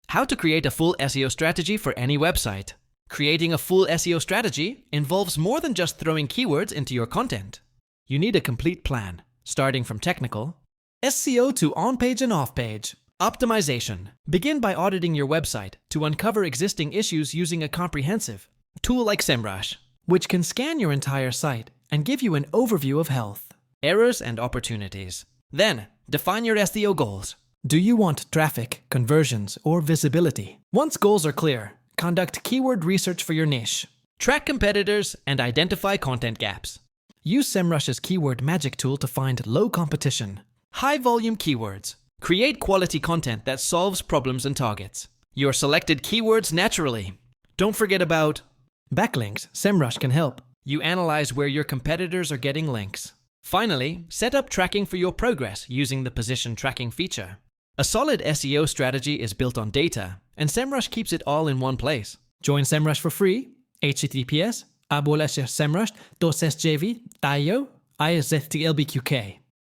How to create a full SEO strategy for any website. Creating a full SEO strategy involves more than just throwing keywords into your content. You need a complete plan, starting from technical, SEO to on-page and off-page, optimization. Begin by auditing your website to uncover existing issues using a comprehensive tool like SEMrush, which can scan your entire site and give you an overview of health, errors, and opportunities. Then, define your SEO goals. Do you want traffic, conversions, or visibility? Once goals are clear, conduct keyword research for your niche. Track competitors and identify content gaps. Use SEMrush's keyword magic tool to find low competition, high-volume keywords. Create quality content that solves problems and targets your selected keywords naturally. Don't forget about backlinks. SEMrush can help. You analyze where your competitors are getting links. Finally, set up tracking for your progress using the position tracking feature. A solid SEO strategy is built on data, and SEMrush keeps it all in one place. Join SEMrush for free. https://semrush.sjv tayo ISZTLBQK.